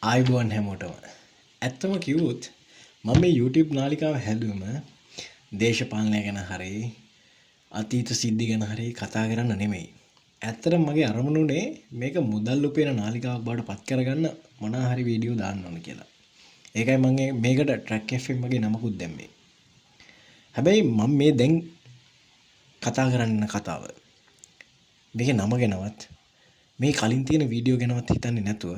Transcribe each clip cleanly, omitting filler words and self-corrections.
ආයිබෝන් හැමෝටම ඇත්තම කිව්වොත් මම මේ YouTube නාලිකාව හැදුවම දේශපාලනය ගැන හරි අතීත සිද්ධි ගැන හරි කතා කරන්න නෙමෙයි. ඇත්තටම මගේ අරමුණුනේ මේක මුදල් උපයන නාලිකාවක් බවට පත් කරගන්න මොනවා හරි වීඩියෝ දාන්න ඕන කියලා. ඒකයි මම මේකට Track FM මගේ නමකුත් දැම්මේ. හැබැයි මම මේ දැන් කතා කරන්න කතාව මේකේ නම ගැනවත් මේ කලින් තියෙන වීඩියෝ ගැනවත් හිතන්නේ නැතුව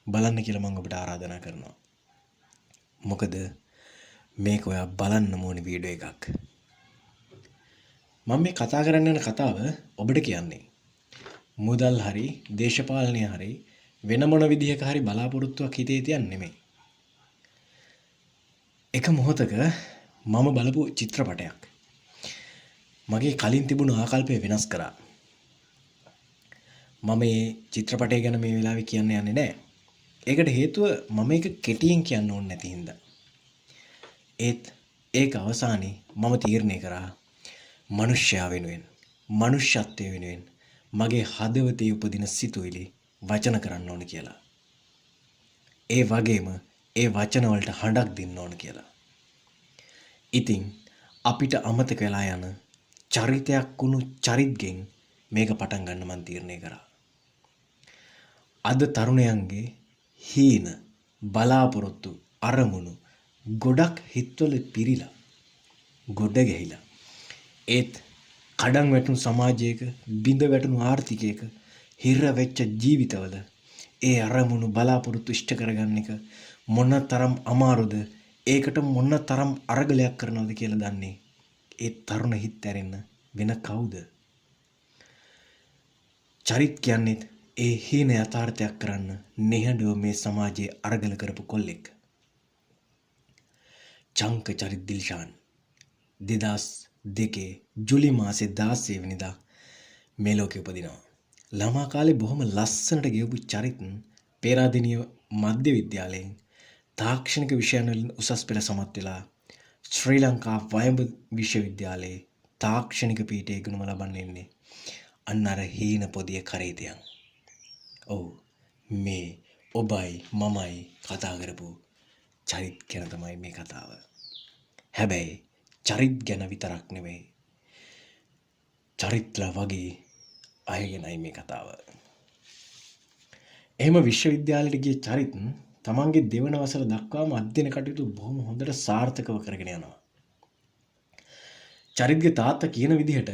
බලන්න කියලා මම ඔබට ආරාධනා කරනවා. මොකද මේක ඔයා බලන්න ඕනේ වීඩියෝ එකක්. මම මේ කතා කරන්න යන කතාව ඔබට කියන්නේ මුදල් හරි දේශපාලනය හරි වෙන මොන විදිහක හරි බලාපොරොත්තුවක් හිතේ තියන්නේ නෙමෙයි. එක මොහොතක මම බලපු චිත්‍රපටයක් මගේ කලින් තිබුණු ආකල්පය වෙනස් කරා. මම මේ චිත්‍රපටය ගැන මේ වෙලාවේ කියන්න යන්නේ නැහැ. ඒකට හේතුව මම ඒක කෙටියෙන් කියන්න ඕනේ නැති හින්දා. ඒත් ඒක අවසානයේ මම තීරණය කරා මනුෂ්‍යයා වෙනුවෙන් මනුෂ්‍යත්වය වෙනුවෙන් මගේ හදවතේ උපදින සිතුවිලි වචන කරන්න ඕන කියලා. ඒ වගේම ඒ වචන වලට හඬක් දෙන්න ඕන කියලා. ඉතින් අපිට අමතක වෙලා යන චරිතයක් වුණු චරිත්ගෙන් මේක පටන් ගන්න මම තීරණය කරා. අද තරුණයන්ගේ හීන බලාපොරොත්තු අරමුණු ගොඩක් හිතවල පිරීලා ගොඩ ගැහිලා ඒත් කඩන් වැටුණු සමාජයක බිඳ වැටුණු ආර්ථිකයක හිර වෙච්ච ජීවිතවල ඒ අරමුණු බලාපොරොත්තු ඉෂ්ට කරගන්න එක මොන තරම් අමාරුද ඒකට මොන තරම් අරගලයක් කරනවද කියලා දන්නේ ඒ තරුණ හිත ඇරෙන්න වෙන කවුද? චරිත් කියන්නේ ඒ හීන යථාර්ථයක් කරන්න නිහඬව මේ සමාජයේ අරගල කරපු කොල්ලෙක්. චංක චරිත් දිල්ෂාන් 2002 ජූලි මාසේ 16 වෙනිදා මේ ලෝකෙ උපදිනවා. ළමා කාලේ බොහොම ලස්සනට ගෙවපු චරිත් පේරාදෙණිය මධ්‍ය විද්‍යාලයෙන් තාක්ෂණික විෂයන් වලින් උසස් පෙළ සමත් වෙලා ශ්‍රී ලංකා වයඹ විශ්වවිද්‍යාලයේ තාක්ෂණික පීඨයේ ඉගෙනුම ලබන්න ඉන්නේ. අන්න අර හීන පොදිය කරේ තියන්. ඔව් මේ ඔබයි මමයි කතා කරපු චරිත් ගැන තමයි මේ කතාව. හැබැයි චරිත් ගැන විතරක් නෙවෙයි. චරිත්ලා වගේ අය ගැනයි මේ කතාව. එහෙම විශ්වවිද්‍යාලයට ගිය චරිත් තමන්ගේ දෙවන වසර දක්වාම අධ්‍යයන කටයුතු බොහොම හොඳට සාර්ථකව කරගෙන යනවා. චරිත්ගේ තාත්තා කියන විදිහට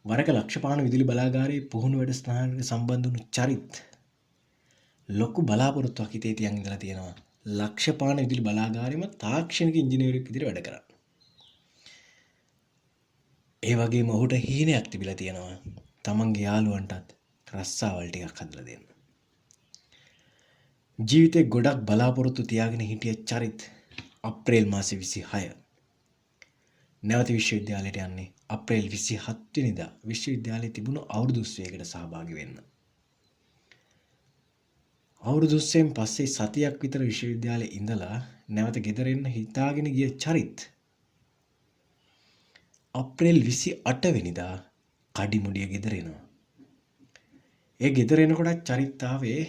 වරක ලක්ෂපාන විදුලි බලාගාරයේ පුහුණු වැඩසටහනකට සම්බන්ධ වුණු චරිත් ලොකු බලාපොරොත්තුවක් හිතේ තියන් ඉඳලා තියෙනවා. ලක්ෂපාන විදුලි බලාගාරයේම තාක්ෂණික ඉංජිනේරුවෙක් විදිහට වැඩ කරා. ඒ වගේම ඔහුට හීනයක් තිබිලා තියෙනවා. තමන්ගේ යාළුවන්ටත් රස්සාවල් ටිකක් හදලා දෙන්න. ජීවිතේ ගොඩක් බලාපොරොත්තු තියාගෙන හිටිය චරිත් අප්‍රේල් මාසේ 26 නැවත විශ්වවිද්‍යාලයට යන්නේ අප්‍රේල් 27 වෙනිදා විශ්වවිද්‍යාලයේ තිබුණු අවුරුදු උත්සවයකට සහභාගී වෙන්න. අවුරුදු උත්සවයෙන් පස්සේ සතියක් විතර විශ්වවිද්‍යාලයේ ඉඳලා නැවත ගෙදර එන්න හිතාගෙන ගිය චරිත් අප්‍රේල් 28 වෙනිදා කඩිමුඩිය ගෙදර එනවා. ඒ ගෙදර එනකොට චරිත් ආවේ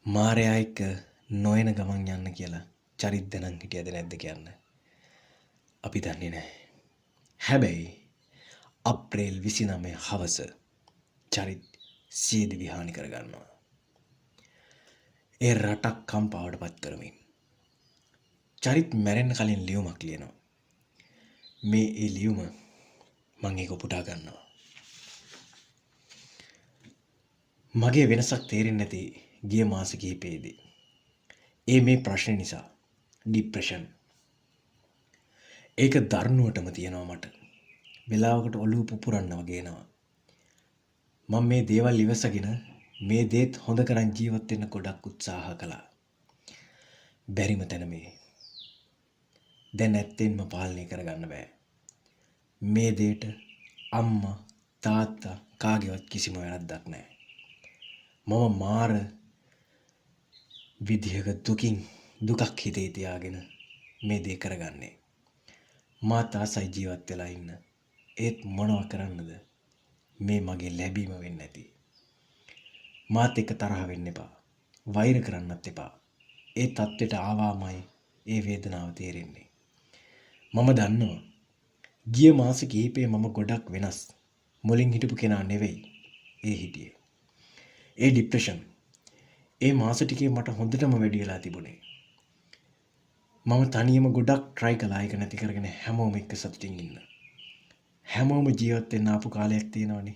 මාරයා එක්ක නොයන ගමන් යන්න කියලා. චරිත් දැනන් හිටියද නැද්ද කියන්න අපි දන්නේ නැහැ. හැබැයි අප්‍රේල් 29 හවස චරිත් සියදිවි විහානි කරගන්නවා. ඒ රටක් කම්පාවට පත් කරමින් චරිත් මැරෙන්න කලින් ලියුමක් ලියනවා. මේ ඒ ලියුම මම ඒක පුටා ගන්නවා. මගේ වෙනසක් තේරෙන්නේ නැති ගිය මාස කිහිපෙදී මේ ප්‍රශ්නේ නිසා ડિප්‍රෙෂන් ඒක දරුණුවටම තියෙනවා මට. වෙලාවකට ඔළුව පුපුරන්න වගේ එනවා. මම මේ දේවල් ඉවසගෙන මේ දේත් හොඳ කරන් ජීවත් වෙන්න ගොඩක් උත්සාහ කළා. බැරිම තැන මේ. දැන් ඇත්තෙන්ම පාලනය කරගන්න බෑ. මේ දේට අම්මා තාත්තා කාගේවත් කිසිම වැරද්දක් නැහැ. මම මාර විදිහක දුකක් හිතේ තියාගෙන මේ දේ කරගන්නේ. මාත් ආසයි ජීවත් වෙලා ඉන්න. ඒත් මොනව කරන්නද? මේ මගේ ලැබීම වෙන්නේ නැති. මාත් එක්ක තරහ වෙන්න එපා. වෛර කරන්නත් එපා. ඒ தත්ත්වයට ආවාමයි ඒ වේදනාව තේරෙන්නේ. මම දන්නවා. ගිය මාස කිහිපේ මම ගොඩක් වෙනස්. මුලින් හිටපු කෙනා නෙවෙයි ඒ හිටියේ. ඒ ડિප්‍රෙෂන් ඒ මාස ටිකේ මට හොඳටම වැඩි වෙලා තිබුණේ. මම තනියම ගොඩක් try කළා ඒක නැති කරගෙන හැමෝම එක්ක සතුටින් ඉන්න. හැමෝම ජීවත් වෙන්න ආපු කාලයක් තියෙනවනේ.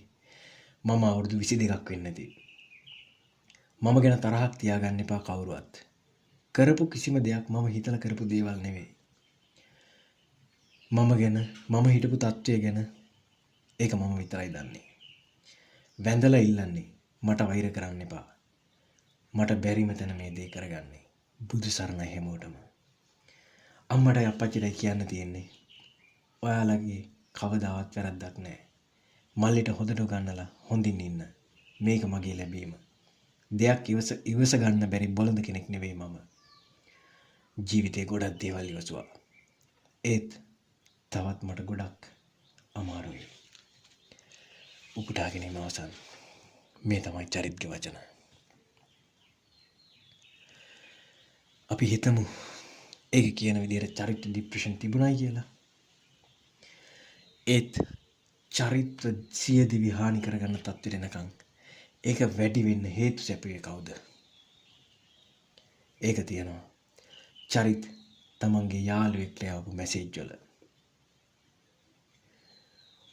මම අවුරුදු 22ක් වෙන්නේ නැති. මම ගැන තරහක් තියාගන්න එපා කවුරුවත්. කරපු කිසිම දෙයක් මම හිතලා කරපු දේවල් නෙවෙයි. මම ගැන මම හිටපු තත්ත්වය ගැන ඒක මම විතරයි දන්නේ. වැඳලා ඉල්ලන්නේ මට වෛර කරන්න එපා. මට බැරිම තැන මේ දේ කරගන්නේ. බුදු සරණයි හැමෝටම. අම්මටයි අප්පච්චිටයි කියන්න තියෙන්නේ. ඔයාලගේ කවදාවත් වැරද්දක් නැහැ. මල්ලිට හොදට ගන්නලා හොඳින් ඉන්න. මේක මගේ ලැබීම. දෙයක් ඉවස ගන්න බැරි බොළඳ කෙනෙක් නෙවෙයි මම. ජීවිතේ ගොඩක් දේවල් ඉවසුවා. ඒත් තවත් මට ගොඩක් අමාරුයි. උපුටා ගැනීම අවසන්. මේ තමයි චරිත්ගේ වචන. අපි හිතමු ඒක කියන විදිහට චරිත ડિප්‍රෙෂන් තිබුණයි කියලා. ඒත් චරිත සියදිවි හානි කරගන්න තත්ත්වෙට එනකන් ඒක වැඩි වෙන්න හේතු සැපුවේ කවුද? ඒක තියෙනවා. චරිත තමන්ගේ යාළුවෙක් ලියවපු මැසේජ් වල.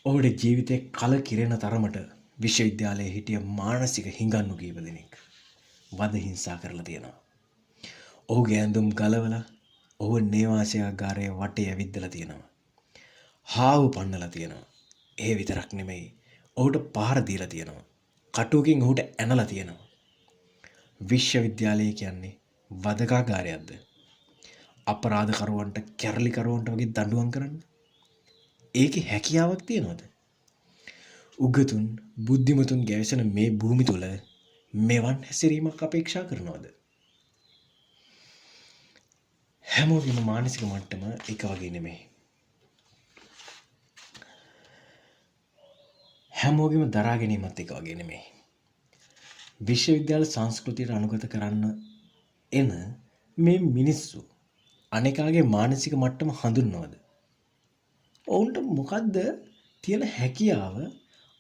ඔහුගේ ජීවිතේ කල කිරෙන තරමට විශ්වවිද්‍යාලයේ හිටිය මානසික හිඟන්නු කීප දෙනෙක් වද හිංසා කරලා තියෙනවා. ඔහුගේ ඇඳුම් ගලවලා ඔහු නේවාසිකාගාරයේ වටේ ඇවිද්දලා තියෙනවා. හාවු පන්නලා තියෙනවා. ඒ විතරක් නෙමෙයි. ඔහුට පහර දීලා තියෙනවා. කටුවකින් ඔහුට ඇනලා තියෙනවා. විශ්වවිද්‍යාලය කියන්නේ වදකාගාරයක්ද? අපරාධකරුවන්ට කැරලිකරුවන්ට වගේ දඬුවම් කරන්න? ඒකේ හැකියාවක් තියනවද? උගතුන් බුද්ධිමතුන් ගැවසෙන මේ භූමි තුල මෙවන් හැසිරීමක් අපේක්ෂා කරනවද? හැමෝගෙම මානසික මට්ටම එක වගේ නෙමෙයි. හැමෝගෙම දරා ගැනීමත් එක වගේ නෙමෙයි. විශ්වවිද්‍යාල සංස්කෘතියට අනුගත කරන්න එන මේ මිනිස්සු අනෙකාගේ මානසික මට්ටම හඳුන්වනවද? ඔවුන්ට මොකද්ද තියෙන හැකියාව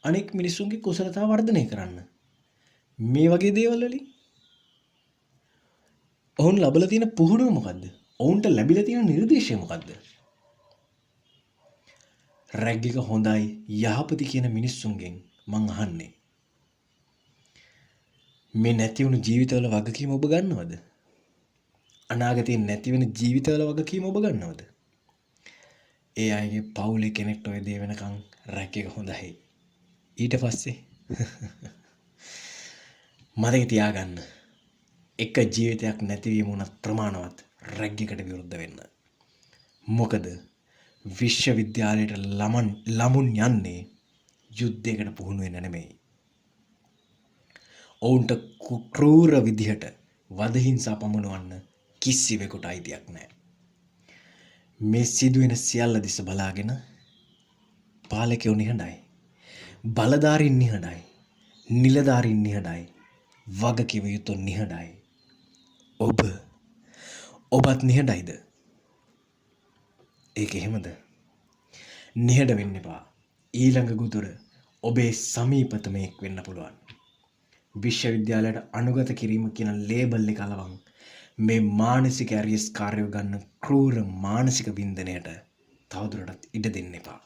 අනෙක් මිනිස්සුන්ගේ කුසලතාව වර්ධනය කරන්න? මේ වගේ දේවල් වලින් ඔවුන් ලබලා තියෙන පුහුණුව මොකද්ද? ඔවුන්ට ලැබිලා තියෙන නිර්දේශය මොකද්ද? රැග් එක හොඳයි යහපති කියන මිනිස්සුන්ගෙන් මං අහන්නේ මේ නැති වුණු ජීවිතවල වගකීම ඔබ ගන්නවද? අනාගතේ නැති වෙන ජීවිතවල වගකීම ඔබ ගන්නවද? ඒ අයගේ පවුලේ කෙනෙක්ට ඔය දේ වෙනකන් රැග් එක හොඳයි. ඊට පස්සේ මතක තියාගන්න එක ජීවිතයක් නැතිවීම උනත් ප්‍රමාණවත් රැග් එකට විරුද්ධ වෙන්න. මොකද විශ්වවිද්‍යාලයට ළමුන් යන්නේ යුද්ධයකට පුහුණු වෙන්න නෙමෙයි. ඔවුන්ට ක්‍රූර විදිහට වද හිංසා පමුණවන්න කිසිවෙකුට අයිතියක් නැහැ. මේ සිදුවෙන සියල්ල දිස බලාගෙන පාලකයෝ නිහඬයි. බලධාරීන් නිහඬයි. නිලධාරීන් නිහඬයි. වගකිව යුතු නිහඬයි. ඔබත් නිහඬයිද? ඒක එහෙමද? නිහඬ වෙන්න එපා. ඊළඟ ගුතුර ඔබේ සමීපතමෙක් වෙන්න පුළුවන්. විශ්වවිද්‍යාලයට අනුගත කිරීම කියන ලේබල් එක අලවං මේ මානසික ඇරියස් කාර්යව ගන්න ක්‍රූර මානසික වින්දනයට තවදුරටත් ඉඩ දෙන්න එපා.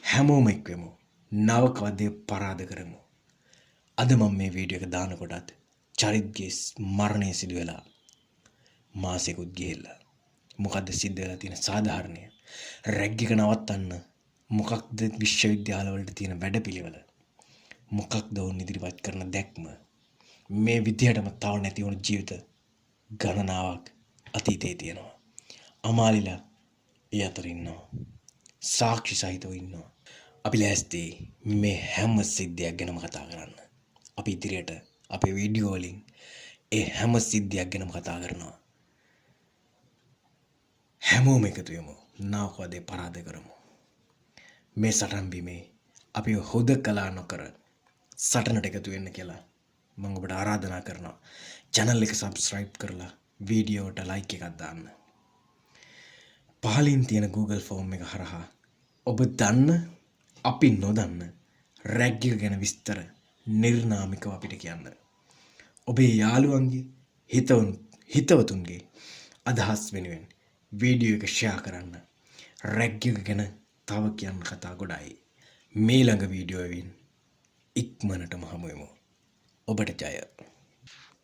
හැමෝම එක්වෙමු. නවකවදේ පරාද කරමු. අද මම මේ වීඩියෝ එක දානකොටත් චරිත්ගේ මරණය සිදු වෙලා මාසෙකුත් ගිහිල්ලා. මොකද්ද සිද්ධ වෙලා තියෙන සාධාරණය? රැග් එක නවත්තන්න මොකක්ද විශ්වවිද්‍යාලවලට තියෙන වැඩපිළිවෙල? මොකක්ද වුන් ඉදිරිපත් කරන දැක්ම? මේ විදිහටම තව නැති වුණු ජීවිත ගණනාවක් අතීතයේ තියෙනවා. අමාලිලා ඒ අතර ඉන්නවා. සාක්ෂි සහිතව ඉන්නවා. අපි ලෑස්ති මේ හැම සිද්ධියක් ගැනම කතා කරන්න. අපි ඉදිරියට අපේ වීඩියෝ වලින් ඒ හැම සිද්ධියක් ගැනම කතා කරනවා. හැමෝම එකතු වෙමු. නාවකවදේ පරාද කරමු. මේ සටන් බිමේ අපි හුදකලා නොකර සටනට එකතු වෙන්න කියලා මම ඔබට ආරාධනා කරනවා. channel එක subscribe කරලා වීඩියෝට like එකක් දාන්න. පහලින් තියෙන Google form එක හරහා ඔබ දන්න අපි නොදන්න රැග් එක ගැන විස්තර නිර්නාමිකව අපිට කියන්න. ඔබේ යාළුවන්ගේ හිතවතුන්ගේ අදහස් වෙනුවෙන් වීඩියෝ එක ෂෙයා කරන්න. රැග් එක ගැන තව කියන්න කතා ගොඩයි. මේ ළඟ වීඩියෝ එකකින් ඉක්මනටම හමු වෙමු. ඔබට ජය.